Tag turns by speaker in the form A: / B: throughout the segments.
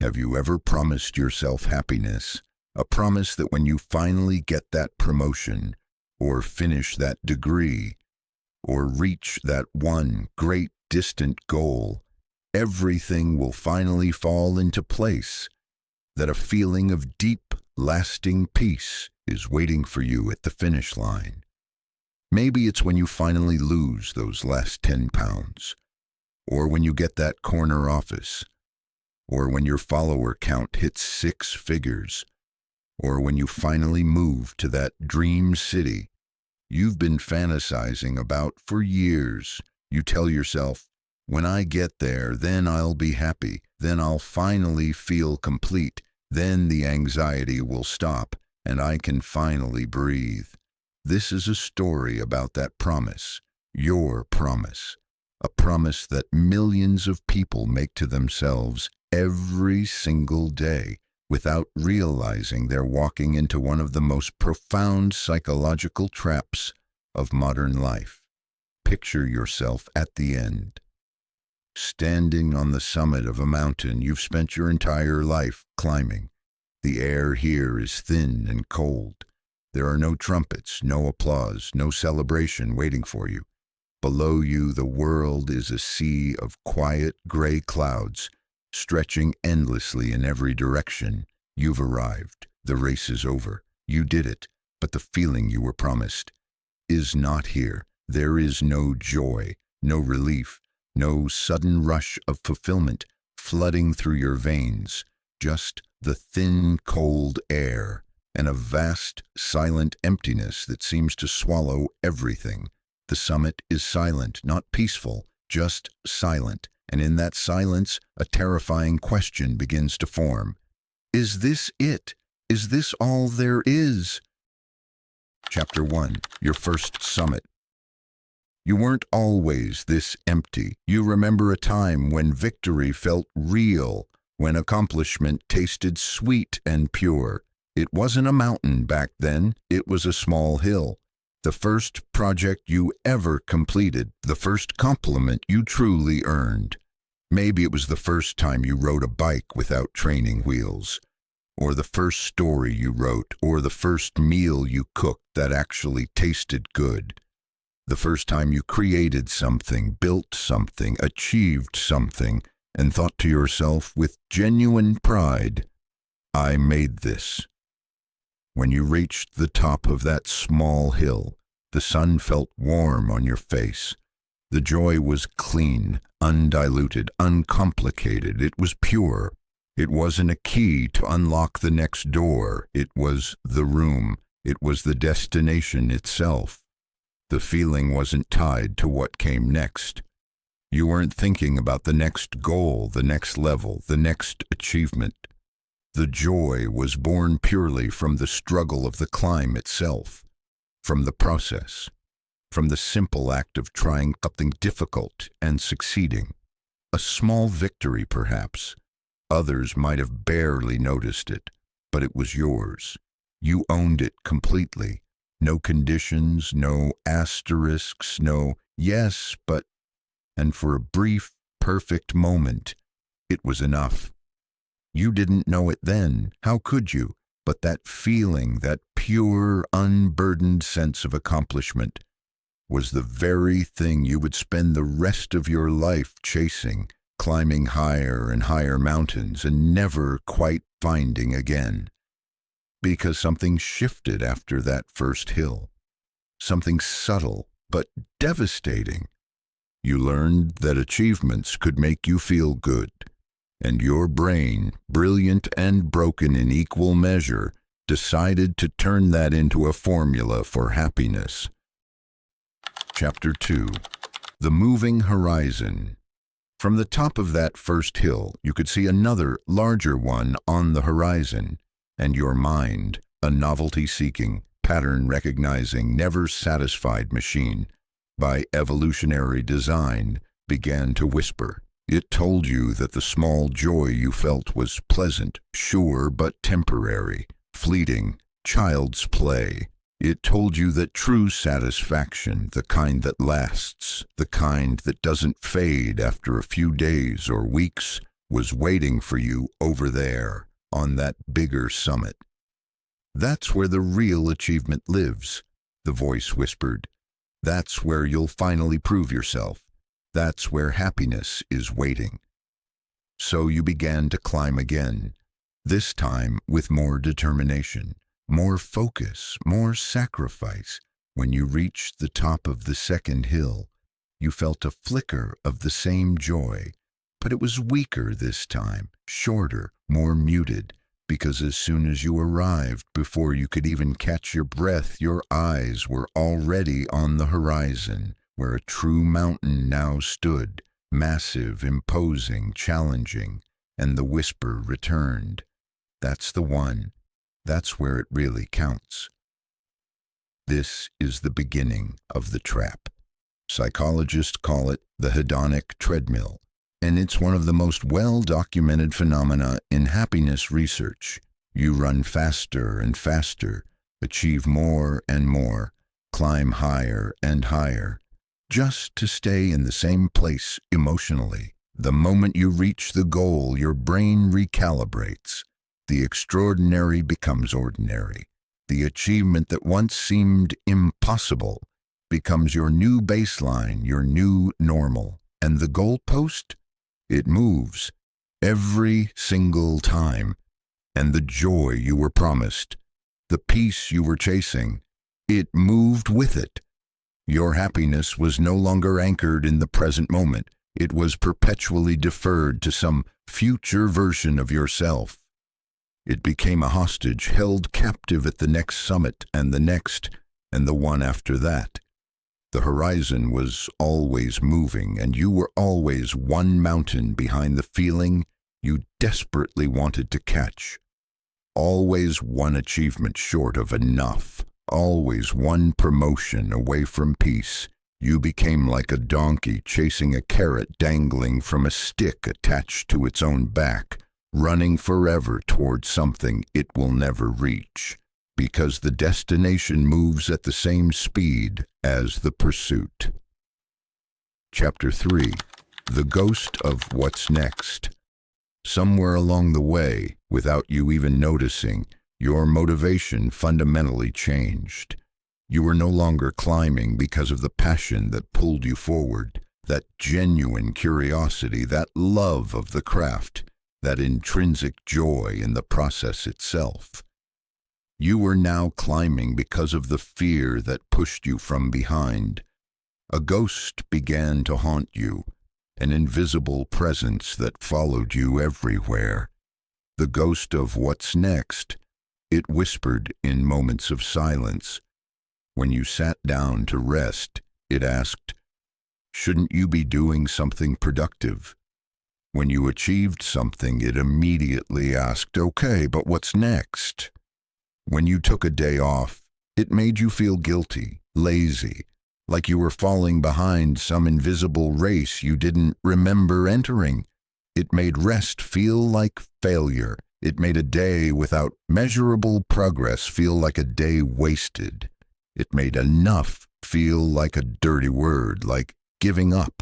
A: Have you ever promised yourself happiness? A promise that when you finally get that promotion, or finish that degree, or reach that one great distant goal, everything will finally fall into place, that a feeling of deep, lasting peace is waiting for you at the finish line. Maybe it's when you finally lose those last 10 pounds, or when you get that corner office, or when your follower count hits 6 figures, or when you finally move to that dream city you've been fantasizing about for years. You tell yourself, when I get there, then I'll be happy, then I'll finally feel complete, then the anxiety will stop, and I can finally breathe. This is a story about that promise, your promise, a promise that millions of people make to themselves every single day without realizing they're walking into one of the most profound psychological traps of modern life. Picture yourself at the end, standing on the summit of a mountain you've spent your entire life climbing. The air here is thin and cold. There are no trumpets, no applause, no celebration waiting for you. Below you, the world is a sea of quiet gray clouds, stretching endlessly in every direction. You've arrived. The race is over. You did it. But the feeling you were promised is not here. There is no joy, no relief, no sudden rush of fulfillment flooding through your veins. Just the thin, cold air and a vast, silent emptiness that seems to swallow everything. The summit is silent, not peaceful, just silent. And in that silence, a terrifying question begins to form. Is this it? Is this all there is? Chapter 1. Your first summit. You weren't always this empty. You remember a time when victory felt real, when accomplishment tasted sweet and pure. It wasn't a mountain back then, it was a small hill. The first project you ever completed, the first compliment you truly earned. Maybe it was the first time you rode a bike without training wheels, or the first story you wrote, or the first meal you cooked that actually tasted good. The first time you created something, built something, achieved something, and thought to yourself with genuine pride, I made this. When you reached the top of that small hill, the sun felt warm on your face. The joy was clean, undiluted, uncomplicated. It was pure. It wasn't a key to unlock the next door. It was the room. It was the destination itself. The feeling wasn't tied to what came next. You weren't thinking about the next goal, the next level, the next achievement. The joy was born purely from the struggle of the climb itself, from the process, from the simple act of trying something difficult and succeeding. A small victory, perhaps. Others might have barely noticed it, but it was yours. You owned it completely. No conditions, no asterisks, no yes, but, and for a brief, perfect moment, it was enough. You didn't know it then, how could you? But that feeling, that pure, unburdened sense of accomplishment, was the very thing you would spend the rest of your life chasing, climbing higher and higher mountains and never quite finding again. Because something shifted after that first hill. Something subtle, but devastating. You learned that achievements could make you feel good. And your brain, brilliant and broken in equal measure, decided to turn that into a formula for happiness. Chapter 2. The Moving Horizon. From the top of that first hill, you could see another, larger one on the horizon, and your mind, a novelty-seeking, pattern-recognizing, never-satisfied machine, by evolutionary design, began to whisper. It told you that the small joy you felt was pleasant, sure, but temporary, fleeting, child's play. It told you that true satisfaction, the kind that lasts, the kind that doesn't fade after a few days or weeks, was waiting for you over there on that bigger summit. That's where the real achievement lives, the voice whispered. That's where you'll finally prove yourself. That's where happiness is waiting. So you began to climb again, this time with more determination, more focus, more sacrifice. When you reached the top of the second hill, you felt a flicker of the same joy, but it was weaker this time, shorter, more muted, because as soon as you arrived, before you could even catch your breath, your eyes were already on the horizon, where a true mountain now stood, massive, imposing, challenging, and the whisper returned. That's the one. That's where it really counts. This is the beginning of the trap. Psychologists call it the hedonic treadmill, and it's one of the most well-documented phenomena in happiness research. You run faster and faster, achieve more and more, climb higher and higher, just to stay in the same place emotionally. The moment you reach the goal, your brain recalibrates. The extraordinary becomes ordinary. The achievement that once seemed impossible becomes your new baseline, your new normal. And the goalpost? It moves every single time. And the joy you were promised, the peace you were chasing, it moved with it. Your happiness was no longer anchored in the present moment. It was perpetually deferred to some future version of yourself. It became a hostage held captive at the next summit and the next, and the one after that. The horizon was always moving, and you were always one mountain behind the feeling you desperately wanted to catch. Always one achievement short of enough. Always one promotion away from peace. You became like a donkey chasing a carrot dangling from a stick attached to its own back, running forever toward something it will never reach, because the destination moves at the same speed as the pursuit. Chapter 3. The Ghost of What's Next. Somewhere along the way, without you even noticing, your motivation fundamentally changed. You were no longer climbing because of the passion that pulled you forward, that genuine curiosity, that love of the craft, that intrinsic joy in the process itself. You were now climbing because of the fear that pushed you from behind. A ghost began to haunt you, an invisible presence that followed you everywhere. The ghost of what's next. It whispered in moments of silence. When you sat down to rest, it asked, "Shouldn't you be doing something productive?" When you achieved something, it immediately asked, "Okay, but what's next?" When you took a day off, it made you feel guilty, lazy, like you were falling behind some invisible race you didn't remember entering. It made rest feel like failure. It made a day without measurable progress feel like a day wasted. It made enough feel like a dirty word, like giving up,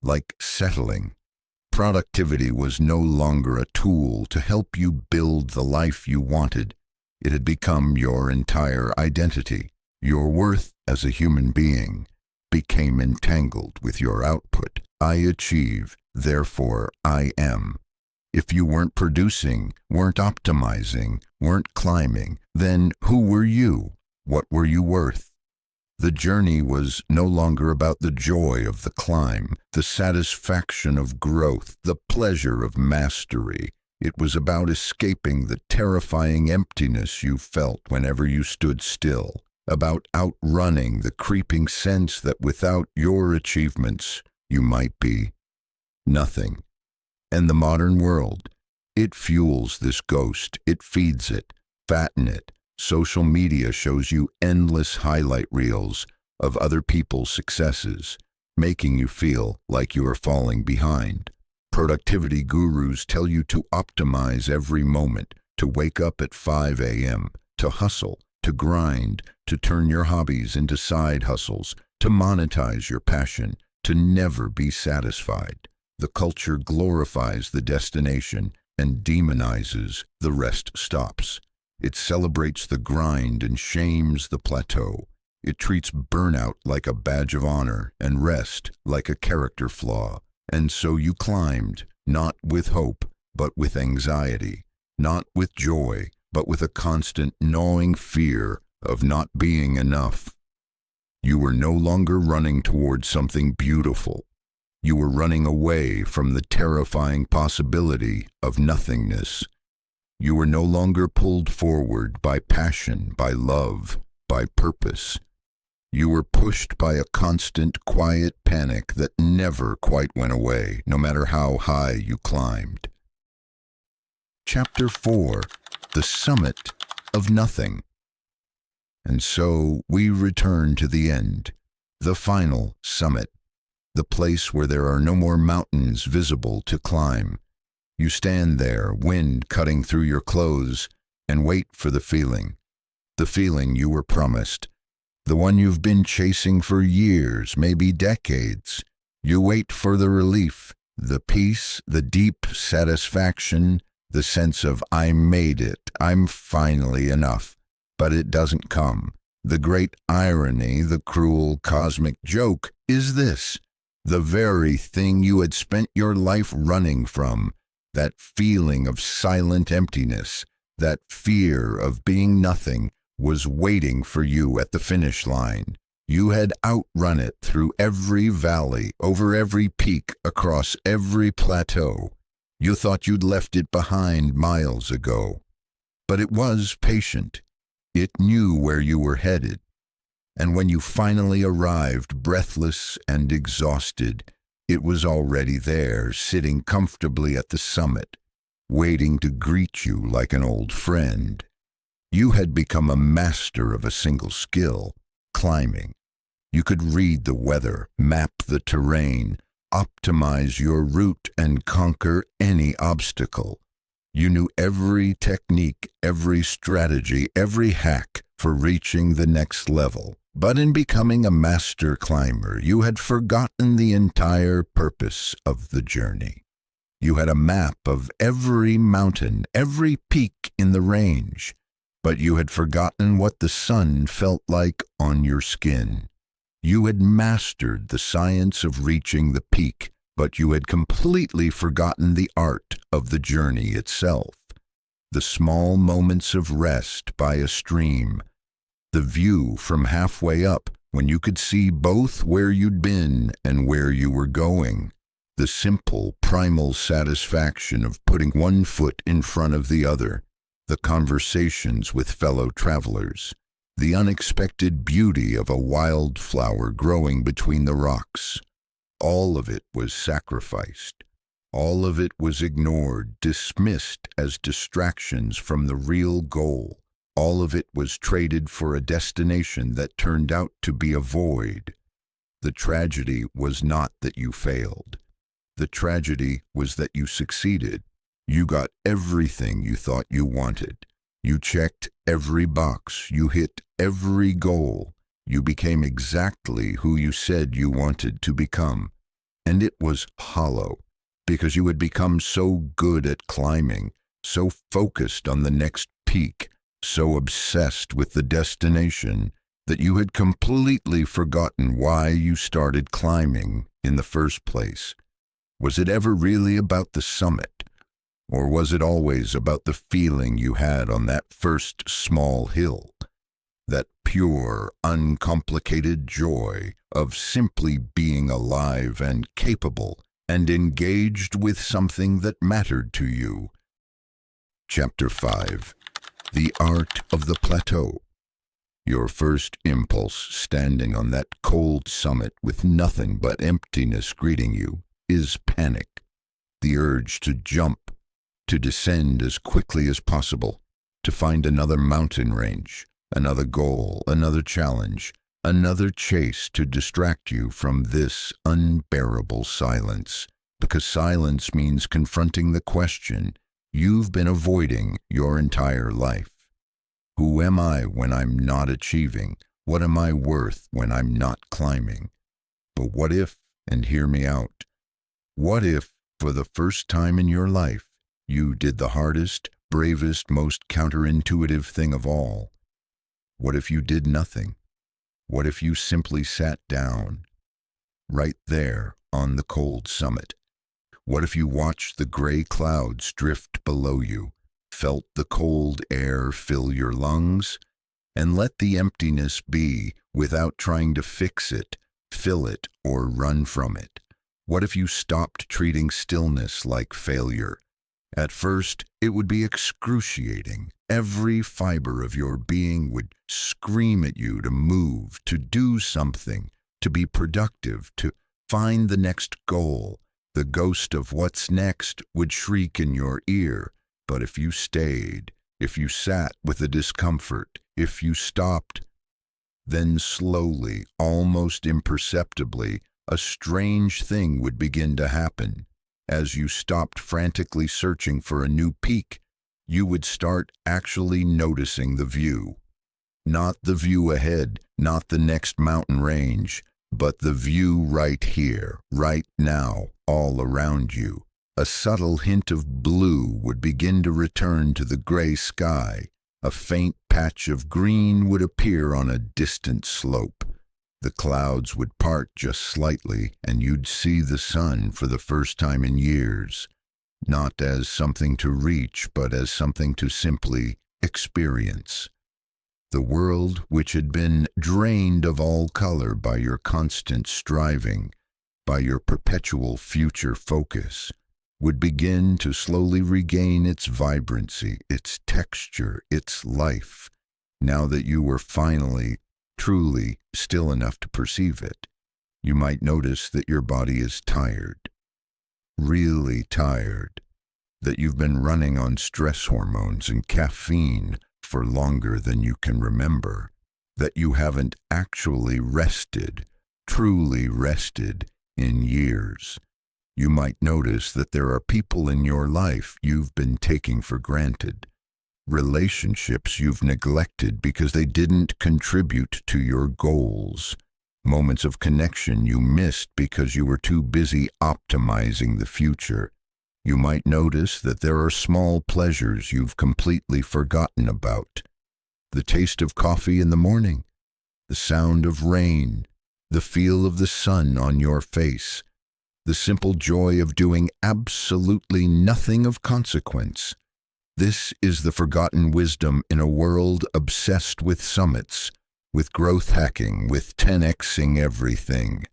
A: like settling. Productivity was no longer a tool to help you build the life you wanted. It had become your entire identity. Your worth as a human being became entangled with your output. I achieve, therefore I am. If you weren't producing, weren't optimizing, weren't climbing, then who were you? What were you worth? The journey was no longer about the joy of the climb, the satisfaction of growth, the pleasure of mastery. It was about escaping the terrifying emptiness you felt whenever you stood still, about outrunning the creeping sense that without your achievements, you might be nothing. And the modern world, it fuels this ghost, it feeds it, fattens it. Social media shows you endless highlight reels of other people's successes, making you feel like you are falling behind. Productivity gurus tell you to optimize every moment, to wake up at 5 a.m., to hustle, to grind, to turn your hobbies into side hustles, to monetize your passion, to never be satisfied. The culture glorifies the destination and demonizes the rest stops. It celebrates the grind and shames the plateau. It treats burnout like a badge of honor and rest like a character flaw. And so you climbed, not with hope, but with anxiety, not with joy, but with a constant gnawing fear of not being enough. You were no longer running towards something beautiful. You were running away from the terrifying possibility of nothingness. You were no longer pulled forward by passion, by love, by purpose. You were pushed by a constant, quiet panic that never quite went away, no matter how high you climbed. Chapter 4: The Summit of Nothing. And so we return to the end, the final summit, the place where there are no more mountains visible to climb. You stand there, wind cutting through your clothes, and wait for the feeling you were promised, the one you've been chasing for years, maybe decades. You wait for the relief, the peace, the deep satisfaction, the sense of I made it, I'm finally enough. But it doesn't come. The great irony, the cruel cosmic joke is this: the very thing you had spent your life running from, that feeling of silent emptiness, that fear of being nothing, was waiting for you at the finish line. You had outrun it through every valley, over every peak, across every plateau. You thought you'd left it behind miles ago. But it was patient. It knew where you were headed. And when you finally arrived, breathless and exhausted, it was already there, sitting comfortably at the summit, waiting to greet you like an old friend. You had become a master of a single skill: climbing. You could read the weather, map the terrain, optimize your route, and conquer any obstacle. You knew every technique, every strategy, every hack for reaching the next level. But in becoming a master climber, you had forgotten the entire purpose of the journey. You had a map of every mountain, every peak in the range, but you had forgotten what the sun felt like on your skin. You had mastered the science of reaching the peak, but you had completely forgotten the art of the journey itself. The small moments of rest by a stream, the view from halfway up when you could see both where you'd been and where you were going, the simple, primal satisfaction of putting one foot in front of the other, the conversations with fellow travelers, the unexpected beauty of a wildflower growing between the rocks. All of it was sacrificed. All of it was ignored, dismissed as distractions from the real goal. All of it was traded for a destination that turned out to be a void. The tragedy was not that you failed. The tragedy was that you succeeded. You got everything you thought you wanted. You checked every box. You hit every goal. You became exactly who you said you wanted to become. And it was hollow, because you had become so good at climbing, so focused on the next peak, so obsessed with the destination, that you had completely forgotten why you started climbing in the first place. Was it ever really about the summit? Or was it always about the feeling you had on that first small hill? That pure, uncomplicated joy of simply being alive and capable and engaged with something that mattered to you. Chapter 5: The Art of the Plateau. Your first impulse, standing on that cold summit with nothing but emptiness greeting you, is panic. The urge to jump, to descend as quickly as possible, to find another mountain range, another goal, another challenge, another chase to distract you from this unbearable silence. Because silence means confronting the question you've been avoiding your entire life. Who am I when I'm not achieving? What am I worth when I'm not climbing? But what if, and hear me out, What if, for the first time in your life, you did the hardest, bravest, most counterintuitive thing of all? What if you did nothing? What if you simply sat down, right there on the cold summit? What if you watched the gray clouds drift below you, felt the cold air fill your lungs, and let the emptiness be without trying to fix it, fill it, or run from it? What if you stopped treating stillness like failure? At first, it would be excruciating. Every fiber of your being would scream at you to move, to do something, to be productive, to find the next goal. The ghost of what's next would shriek in your ear. But if you stayed, if you sat with the discomfort, if you stopped, then slowly, almost imperceptibly, a strange thing would begin to happen. As you stopped frantically searching for a new peak, you would start actually noticing the view. Not the view ahead, not the next mountain range, but the view right here, right now, all around you. A subtle hint of blue would begin to return to the gray sky. A faint patch of green would appear on a distant slope. The clouds would part just slightly, and you'd see the sun for the first time in years, not as something to reach, but as something to simply experience. The world, which had been drained of all color by your constant striving, by your perpetual future focus, would begin to slowly regain its vibrancy, its texture, its life, now that you were finally, truly still enough to perceive it. You might notice that your body is tired, really tired, that you've been running on stress hormones and caffeine for longer than you can remember, that you haven't actually rested, truly rested, in years. You might notice that there are people in your life you've been taking for granted, relationships you've neglected because they didn't contribute to your goals, moments of connection you missed because you were too busy optimizing the future. You might notice that there are small pleasures you've completely forgotten about. The taste of coffee in the morning, the sound of rain, the feel of the sun on your face, the simple joy of doing absolutely nothing of consequence. This is the forgotten wisdom in a world obsessed with summits, with growth hacking, with 10xing everything.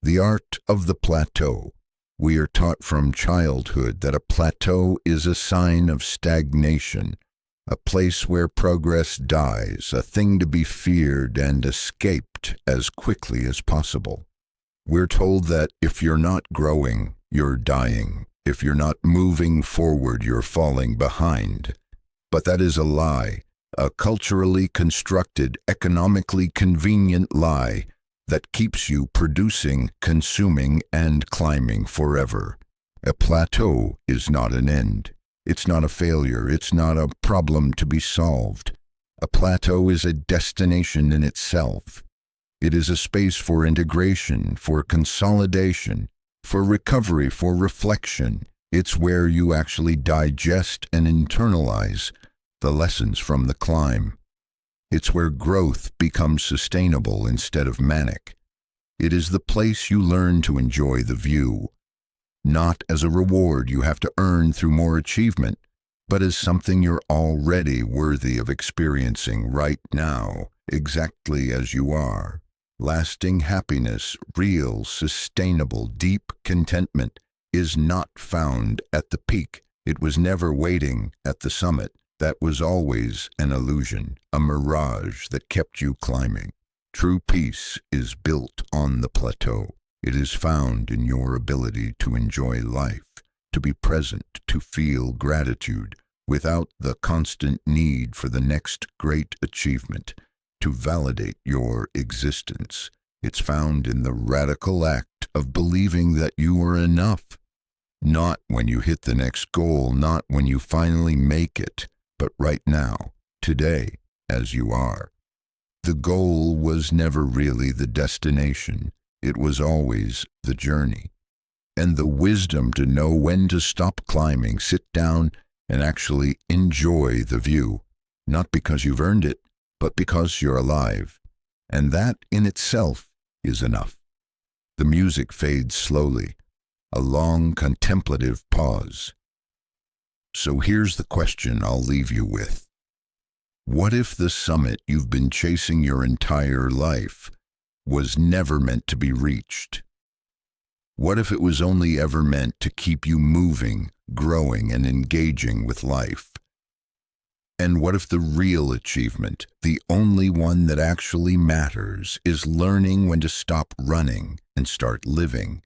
A: The art of the plateau. We are taught from childhood that a plateau is a sign of stagnation, a place where progress dies, a thing to be feared and escaped as quickly as possible. We're told that if you're not growing, you're dying. If you're not moving forward, you're falling behind. But that is a lie, a culturally constructed, economically convenient lie that keeps you producing, consuming, and climbing forever. A plateau is not an end. It's not a failure. It's not a problem to be solved. A plateau is a destination in itself. It is a space for integration, for consolidation, for recovery, for reflection. It's where you actually digest and internalize the lessons from the climb. It's where growth becomes sustainable instead of manic. It is the place you learn to enjoy the view, not as a reward you have to earn through more achievement, but as something you're already worthy of experiencing right now, exactly as you are. Lasting happiness, real, sustainable, deep contentment is not found at the peak. It was never waiting at the summit. That was always an illusion, a mirage that kept you climbing. True peace is built on the plateau. It is found in your ability to enjoy life, to be present, to feel gratitude, without the constant need for the next great achievement, to validate your existence. It's found in the radical act of believing that you are enough. Not when you hit the next goal, not when you finally make it, but right now, today, as you are. The goal was never really the destination. It was always the journey. and the wisdom to know when to stop climbing, sit down, and actually enjoy the view, not because you've earned it, but because you're alive. And that in itself is enough. The music fades slowly, a long contemplative pause. So here's the question I'll leave you with. What if the summit you've been chasing your entire life was never meant to be reached? What if it was only ever meant to keep you moving, growing, and engaging with life? And what if the real achievement, the only one that actually matters, is learning when to stop running and start living?